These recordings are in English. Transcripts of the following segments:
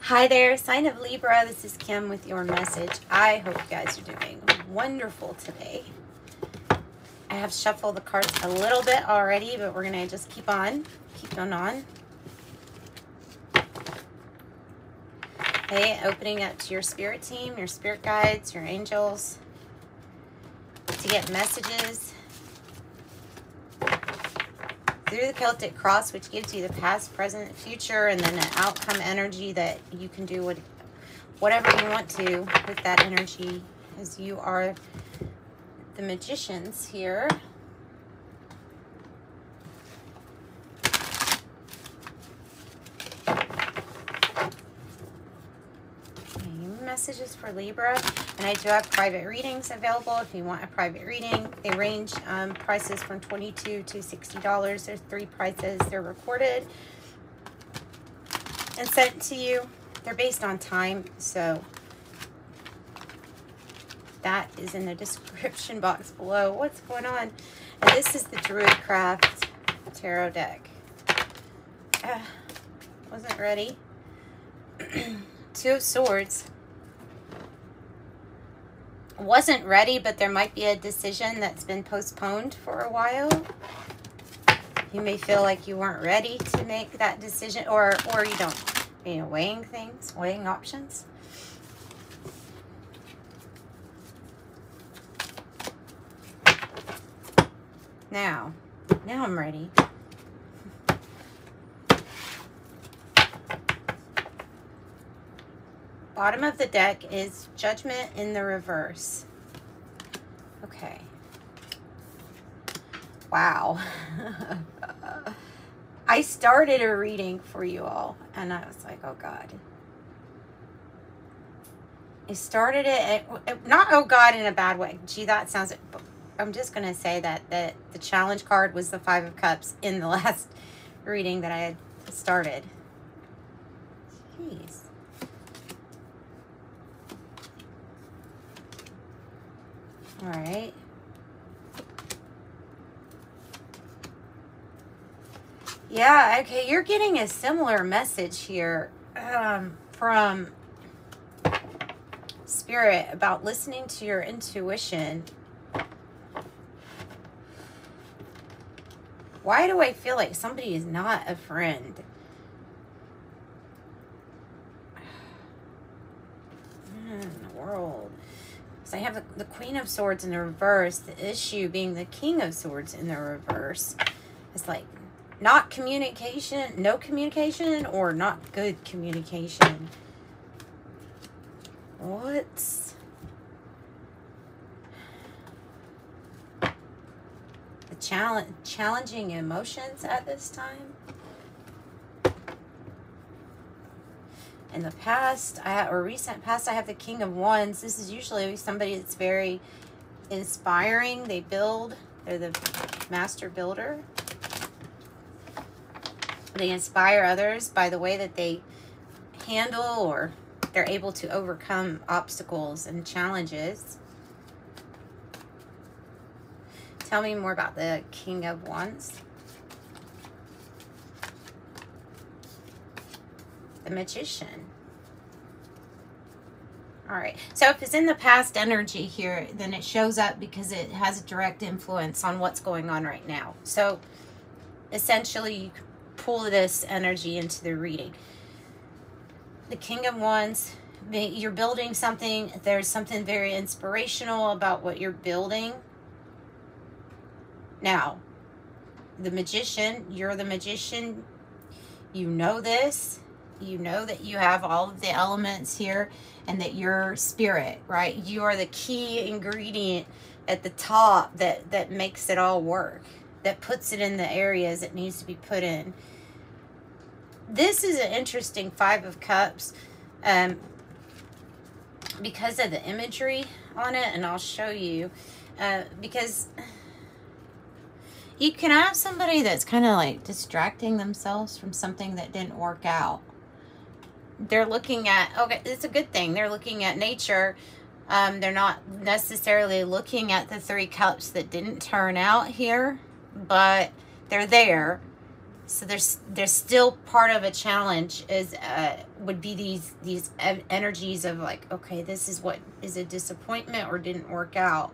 Hi there, sign of Libra. This is Kim with your message. I hope you guys are doing wonderful today. I have shuffled the cards a little bit already, but we're going to just keep going on. Okay, opening up to your spirit team, your spirit guides, your angels, to get messages through the Celtic cross, which gives you the past, present, future, and then an outcome energy that you can do whatever you want to with that energy, as you are the magicians here. Messages for Libra, and I do have private readings available if you want a private reading. They range prices from $22 to $60. There's 3 prices. They're recorded and sent to you. They're based on time, so that is in the description box below. What's going on? And this is the Druid Craft Tarot deck. Wasn't ready. 2 of Swords. Wasn't ready, but there might be a decision that's been postponed for a while. You may feel like you weren't ready to make that decision, or you don't, weighing things, weighing options. Now I'm ready. Bottom of the deck is Judgment in the reverse. Okay. Wow. I started a reading for you all, and I was like, oh God. I started it, not oh God in a bad way. Gee, that sounds, I'm just going to say that the challenge card was the 5 of Cups in the last reading that I had started. Jeez. All right. Yeah, okay, you're getting a similar message here from Spirit about listening to your intuition. Why do I feel like somebody is not a friend? In the world. So I have the Queen of Swords in the reverse. The issue being the King of Swords in the reverse. It's like not communication, no communication, or not good communication. What's the challenging emotions at this time? In the past, or recent past, I have the King of Wands. This is usually somebody that's very inspiring. They build. They're the master builder. They inspire others by the way that they handle, or they're able to overcome obstacles and challenges. Tell me more about the King of Wands. The Magician. All right, so if it's in the past energy here, then it shows up because it has a direct influence on what's going on right now. So essentially, you can pull this energy into the reading. The King of Wands, you're building something. There's something very inspirational about what you're building. Now, the Magician, you're the Magician. You know this. You know that you have all of the elements here, and that you're spirit, right? You are the key ingredient at the top that makes it all work, that puts it in the areas it needs to be put in. This is an interesting 5 of Cups because of the imagery on it, and I'll show you. Because you can have somebody that's kind of like distracting themselves from something that didn't work out. They're looking at, okay, it's a good thing. They're looking at nature. They're not necessarily looking at the 3 cups that didn't turn out here, but they're there. So there's still part of a challenge is would be these energies of like, okay, this is what is a disappointment or didn't work out.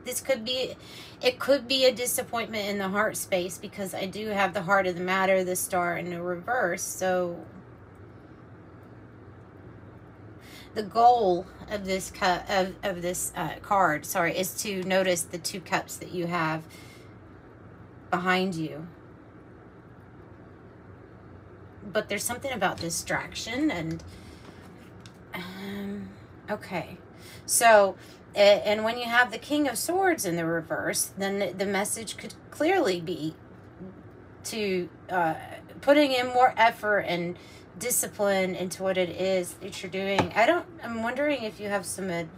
This could be, it could be a disappointment in the heart space, because I do have the heart of the matter, the star in the reverse. So the goal of this card, sorry, is to notice the 2 cups that you have behind you. But there's something about distraction and okay. So and when you have the King of Swords in the reverse, then the message could clearly be to putting in more effort and discipline into what it is that you're doing. I'm wondering if you have some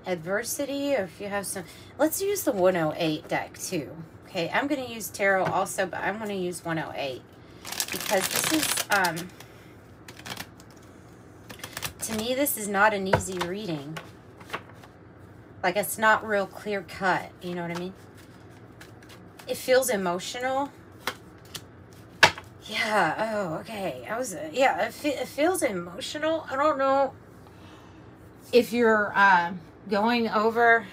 adversity, or if you have some. Let's use the 108 deck too. Okay, I'm going to use tarot also, but I'm going to use 108 because this is to me, this is not an easy reading. Like, it's not real clear cut, you know what I mean? It feels emotional. Yeah, oh, okay. Yeah, it feels emotional. I don't know if you're going over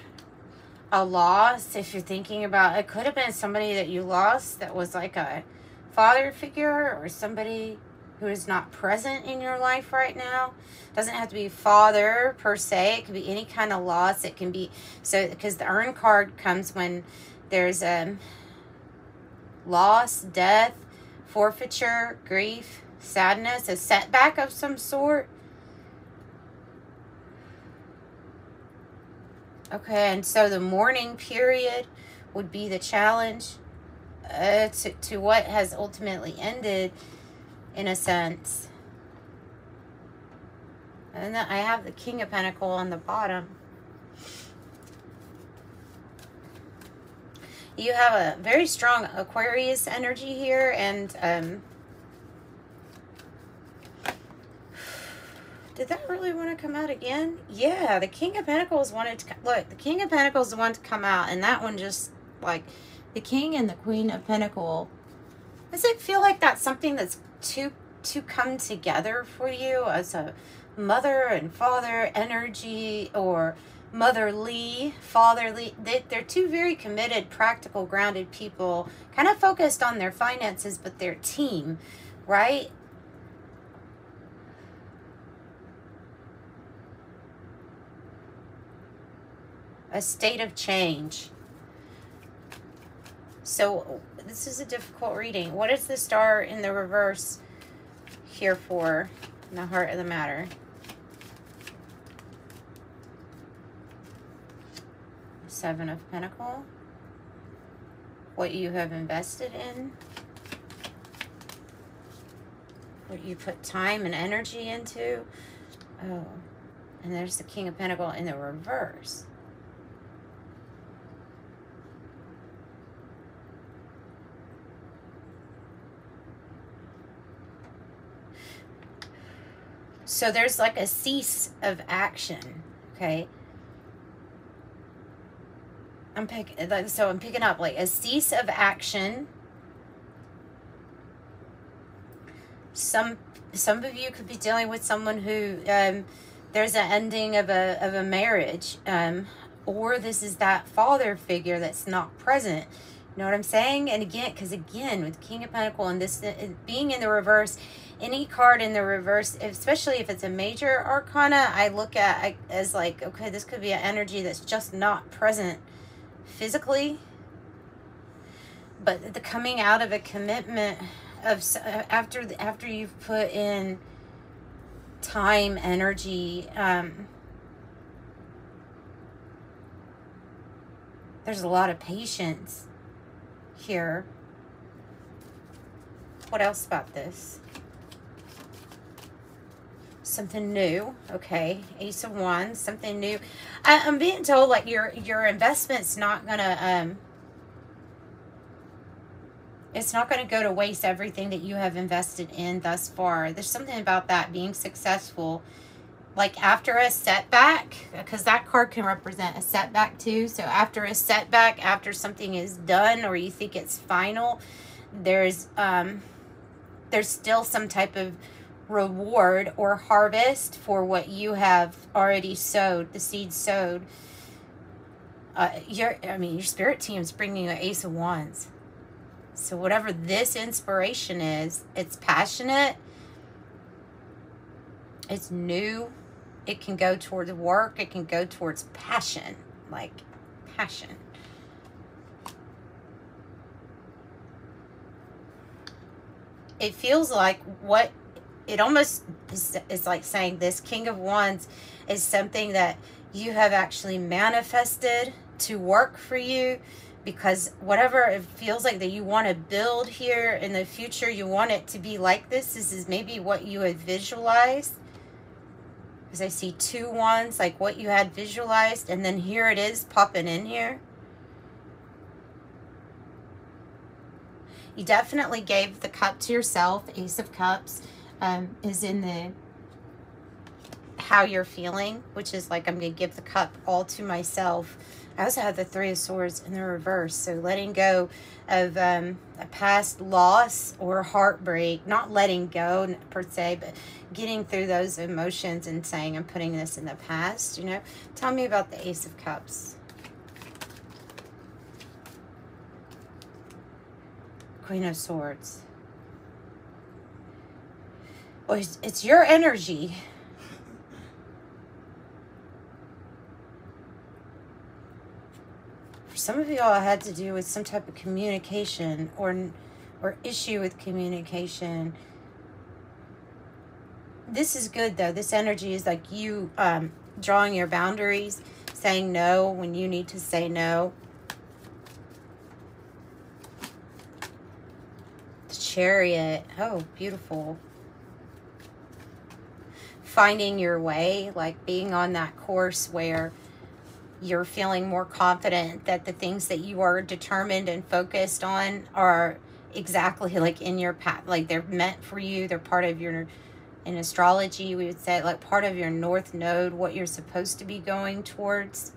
a loss, if you're thinking about, it could have been somebody that you lost that was like a father figure, or somebody who is not present in your life right now. Doesn't have to be father per se. It could be any kind of loss. It can be, so because the Urn card comes when there's loss, death, forfeiture, grief, sadness, a setback of some sort. Okay, and so the mourning period would be the challenge to what has ultimately ended, in a sense. And then I have the King of Pentacles on the bottom. You have a very strong Aquarius energy here, and did that really want to come out again? Yeah, the King of Pentacles wanted to, look, the King of Pentacles wanted to come out, and that one just, like, the King and the Queen of Pentacles. Does it feel like that's something that's to come together for you as a mother and father energy, or motherly, fatherly? They're 2 very committed, practical, grounded people, kind of focused on their finances, but they're team, right? A state of change. So this is a difficult reading. What is the star in the reverse here for in the heart of the matter? Seven of Pentacles. What you have invested in. What you put time and energy into. Oh, and there's the King of Pentacles in the reverse. So there's like a cease of action, okay? I'm picking up like a cease of action. Some of you could be dealing with someone who there's an ending of a marriage, or this is that father figure that's not present. You know what I'm saying? And again, because again, with King of Pentacles and this being in the reverse, any card in the reverse, especially if it's a major arcana, I look at as like, okay, this could be an energy that's just not present physically, but the coming out of a commitment of after you've put in time, energy. There's a lot of patience here. What else about this? Something new. Okay, Ace of Wands, something new. I'm being told like your investment's not gonna it's not gonna go to waste, everything that you have invested in thus far. There's something about that being successful like after a setback, because that card can represent a setback too. So after a setback, after something is done or you think it's final, there's still some type of reward or harvest for what you have already sowed, the seed sowed. Your spirit team is bringing you an Ace of Wands. So whatever this inspiration is, it's passionate, it's new, it can go towards work, it can go towards passion, like passion. It feels like what it almost is like saying this King of Wands is something that you have actually manifested to work for you, because whatever it feels like that you want to build here in the future, you want it to be like this. This is maybe what you had visualized, because I see 2 wands, like what you had visualized, and then here it is popping in here. You definitely gave the cup to yourself. Ace of Cups is in the how you're feeling, which is like, I'm going to give the cup all to myself. I also have the 3 of Swords in the reverse. So letting go of a past loss or heartbreak. Not letting go per se, but getting through those emotions and saying, I'm putting this in the past, you know. Tell me about the Ace of Cups. Queen of Swords. Well, it's your energy. Some of y'all had to do with some type of communication or issue with communication. This is good though. This energy is like you drawing your boundaries, saying no when you need to say no. The Chariot. Oh, beautiful. Finding your way, like being on that course where you're feeling more confident that the things that you are determined and focused on are exactly like in your path, like they're meant for you. They're part of your, in astrology we would say, like part of your north node, what you're supposed to be going towards,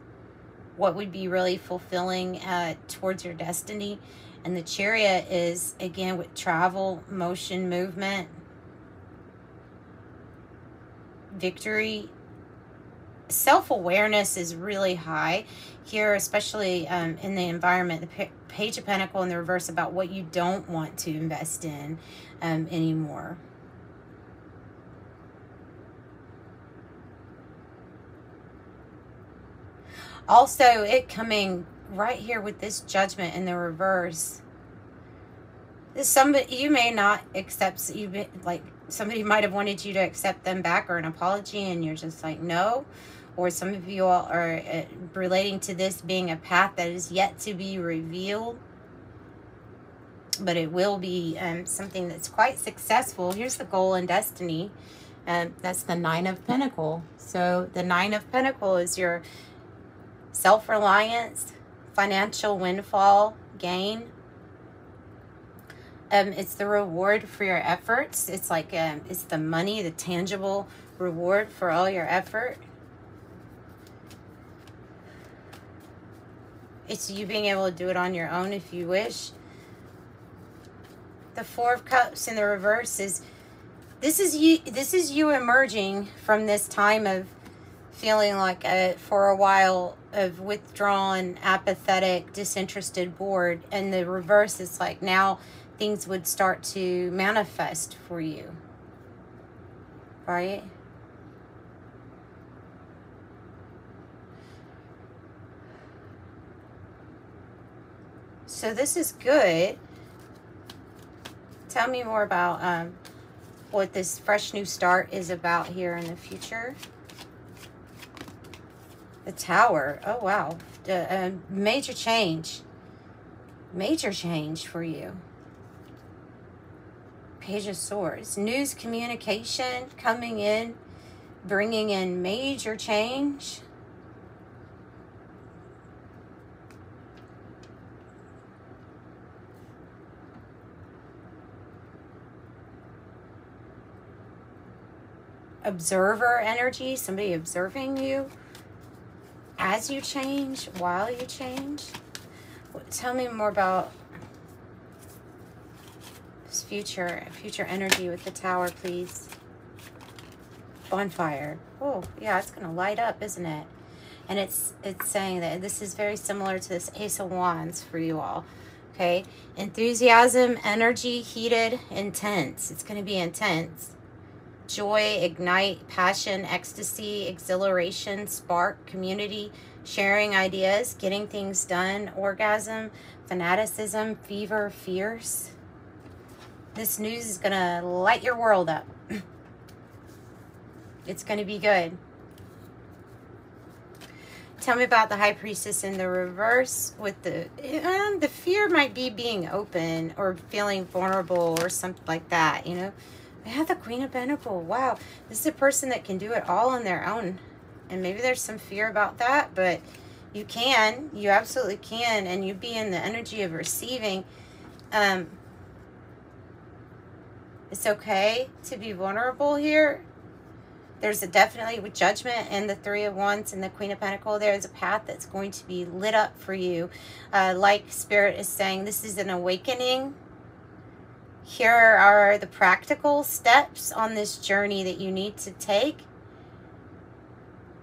what would be really fulfilling towards your destiny. And the Chariot is, again, with travel, motion, movement, victory. Self-awareness is really high here, especially in the environment. The Page of Pentacles in the reverse about what you don't want to invest in anymore. Also, it coming right here with this Judgment in the reverse. Somebody, you may not accept, like somebody might have wanted you to accept them back or an apology, and you're just like, no. Or some of you all are relating to this being a path that is yet to be revealed, but it will be something that's quite successful. Here's the goal and destiny. That's the 9 of Pentacles. So the 9 of Pentacles is your self-reliance, financial windfall, gain. It's the reward for your efforts. It's like it's the money, the tangible reward for all your effort. It's you being able to do it on your own if you wish. The 4 of Cups in the reverse is, this is you emerging from this time of feeling like for a while of withdrawn, apathetic, disinterested, bored. And the reverse is like now things would start to manifest for you, right? So this is good. Tell me more about what this fresh new start is about here in the future. The Tower. Oh, wow. Major change. Major change for you. Page of Swords. News communication coming in, bringing in major change. observer energy, somebody observing you as you change, while you change. Tell me more about this future energy with the Tower, please. Bonfire. Oh, yeah, it's going to light up, isn't it? And it's saying that this is very similar to this Ace of Wands for you all. Okay? Enthusiasm, energy, heated, intense. It's going to be intense. Joy, ignite, passion, ecstasy, exhilaration, spark, community, sharing ideas, getting things done, orgasm, fanaticism, fever, fierce. This news is going to light your world up. It's going to be good. Tell me about the High Priestess in the reverse with the fear might be being open or feeling vulnerable or something like that, you know. I have the Queen of Pentacles. Wow. This is a person that can do it all on their own. And maybe there's some fear about that, but you can. You absolutely can. And you be in the energy of receiving. It's okay to be vulnerable here. There's definitely with Judgment and the Three of Wands and the Queen of Pentacles, there's a path that's going to be lit up for you. Like Spirit is saying, this is an awakening. Here are the practical steps on this journey that you need to take.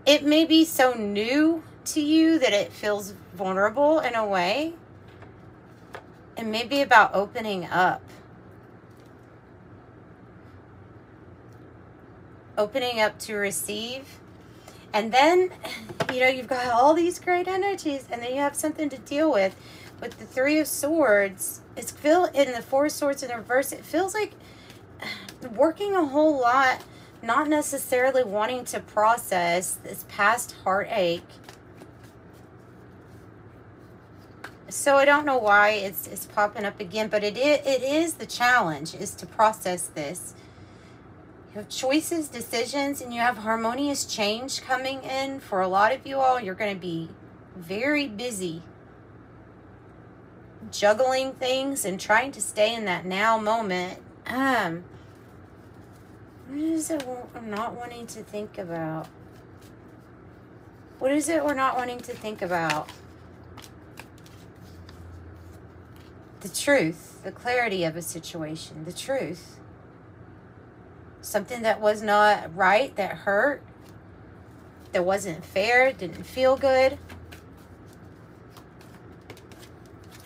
It may be so new to you that it feels vulnerable in a way. It may be about opening up. Opening up to receive. And then, you know, you've got all these great energies, and then you have something to deal with. With the Three of Swords, it's in the Four of Swords in reverse, it feels like working a whole lot, not necessarily wanting to process this past heartache. So I don't know why it's popping up again, but it is the challenge, is to process this. You have choices, decisions, and you have harmonious change coming in. For a lot of you all, you're going to be very busy juggling things and trying to stay in that now moment. What is it we're not wanting to think about? What is it we're not wanting to think about? The truth, the clarity of a situation, the truth. Something that was not right, that hurt, that wasn't fair, didn't feel good.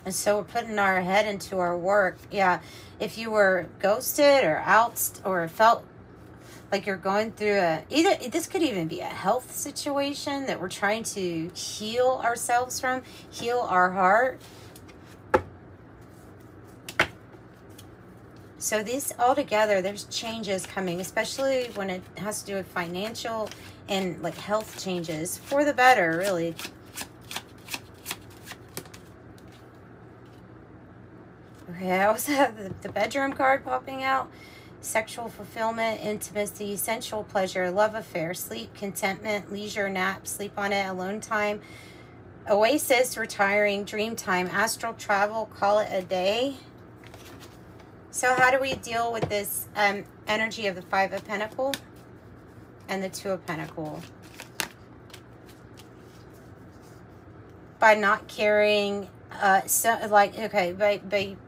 And so we're putting our head into our work. Yeah, if you were ghosted or ousted or felt like you're going through this could even be a health situation that we're trying to heal ourselves from, heal our heart. So these all together, there's changes coming, especially when it has to do with financial and like health changes for the better, really. Okay, I also have the bedroom card popping out. Sexual fulfillment, intimacy, sensual pleasure, love affair, sleep, contentment, leisure, nap, sleep on it, alone time, oasis, retiring, dream time, astral travel, call it a day. So how do we deal with this energy of the Five of Pentacles and the Two of Pentacles? By not carrying, by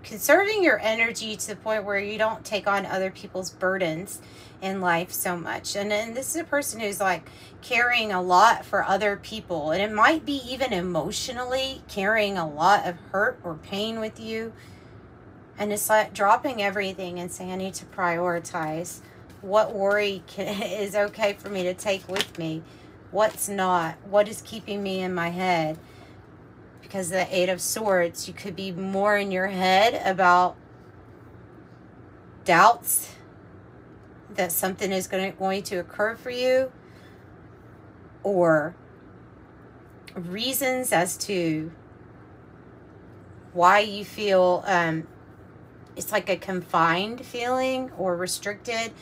conserving your energy to the point where you don't take on other people's burdens in life so much. And then this is a person who's like carrying a lot for other people. And it might be even emotionally carrying a lot of hurt or pain with you. And it's like dropping everything and saying, I need to prioritize what worry is okay for me to take with me. What's not? What is keeping me in my head? Because the Eight of Swords, you could be more in your head about doubts that something is going to occur for you, or reasons as to why you feel it's like a confined feeling or restricted,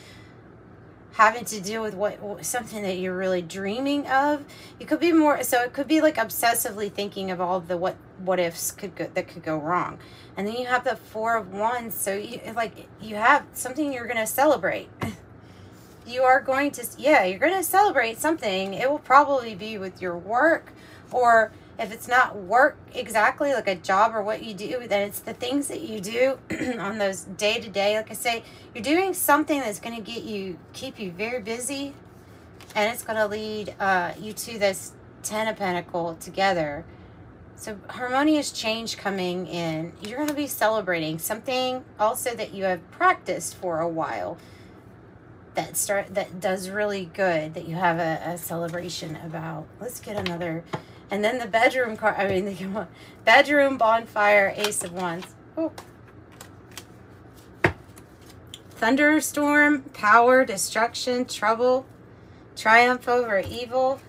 having to deal with something that you're really dreaming of. You could be more, so it could be like obsessively thinking of all of the what ifs that could go wrong. And then you have the Four of Wands, so you have something you're going to celebrate. you are going to, yeah, you're going to celebrate something. It will probably be with your work, or if it's not work exactly, like a job or what you do, then it's the things that you do on those day to day. Like I say, you're doing something that's going to keep you very busy, and it's going to lead you to this Ten of Pentacles together. So harmonious change coming in. You're going to be celebrating something also that you have practiced for a while. That does really good, that you have a celebration about. Let's get another. And then the bedroom card, I mean, the bedroom, bonfire, Ace of Wands. Oh. Thunderstorm, power, destruction, trouble, triumph over evil.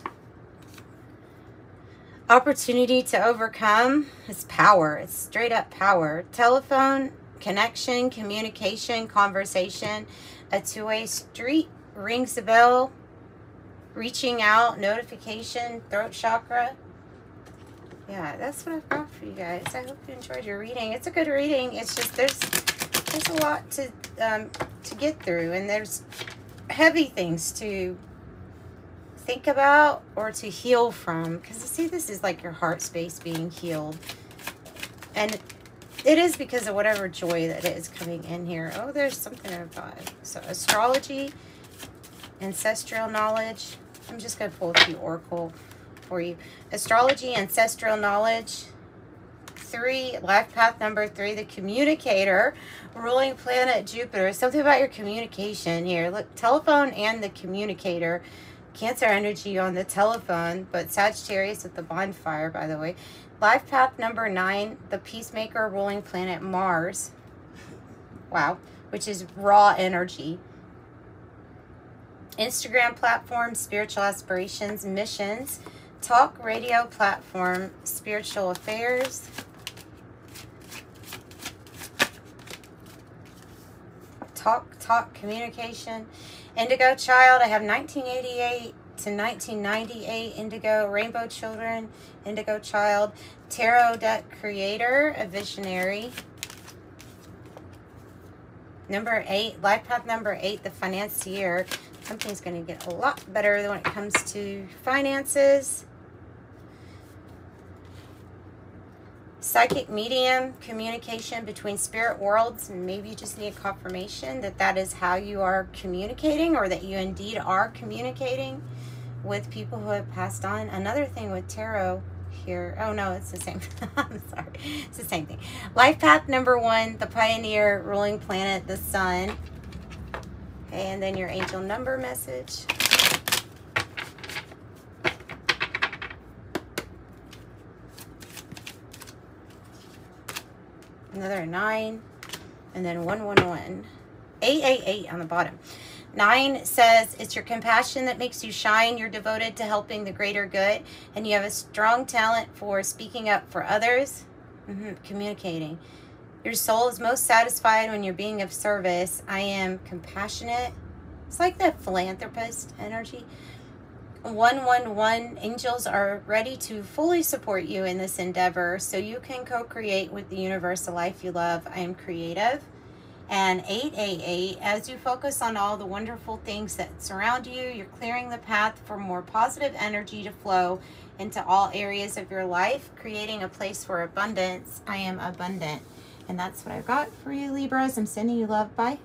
Opportunity to overcome. It's power. It's straight up power. Telephone, connection, communication, conversation. A two-way street, rings the bell, reaching out, notification, throat chakra. Yeah, that's what I've got for you guys. I hope you enjoyed your reading. It's a good reading. It's just there's a lot to get through, and there's heavy things to think about or to heal from. Because you see, this is like your heart space being healed, and it is because of whatever joy that is coming in here. Oh, there's something about it. So astrology, ancestral knowledge. I'm just going to pull a few oracle for you. Astrology, ancestral knowledge. 3, life path number 3, the communicator, ruling planet Jupiter. Something about your communication here. Look, telephone and the communicator. Cancer energy on the telephone, but Sagittarius with the bonfire, by the way. Life path number 9, the peacemaker, ruling planet Mars. Wow, which is raw energy. Instagram platform, spiritual aspirations, missions. Talk radio platform, spiritual affairs. Talk, communication. Indigo child, I have 1988 to 1998, Indigo, Rainbow Children, Indigo Child, Tarot Deck Creator, a Visionary. Number 8, life path number 8, the Financier. Something's going to get a lot better when it comes to finances. Psychic medium, communication between spirit worlds. Maybe you just need confirmation that that is how you are communicating, or that you indeed are communicating with people who have passed on. Another thing with tarot here. Oh, no, it's the same. I'm sorry. It's the same thing. Life path number 1, the Pioneer, ruling planet, the Sun. Okay, and then your angel number message. Another 9, and then 111. 888 on the bottom. 9 says, it's your compassion that makes you shine. You're devoted to helping the greater good, and you have a strong talent for speaking up for others. Communicating. Your soul is most satisfied when you're being of service. I am compassionate. It's like the philanthropist energy. 111, angels are ready to fully support you in this endeavor so you can co-create with the universe the life you love. I am creative. And 888, as you focus on all the wonderful things that surround you, you're clearing the path for more positive energy to flow into all areas of your life, creating a place for abundance. I am abundant. And that's what I've got for you, Libras. I'm sending you love. Bye.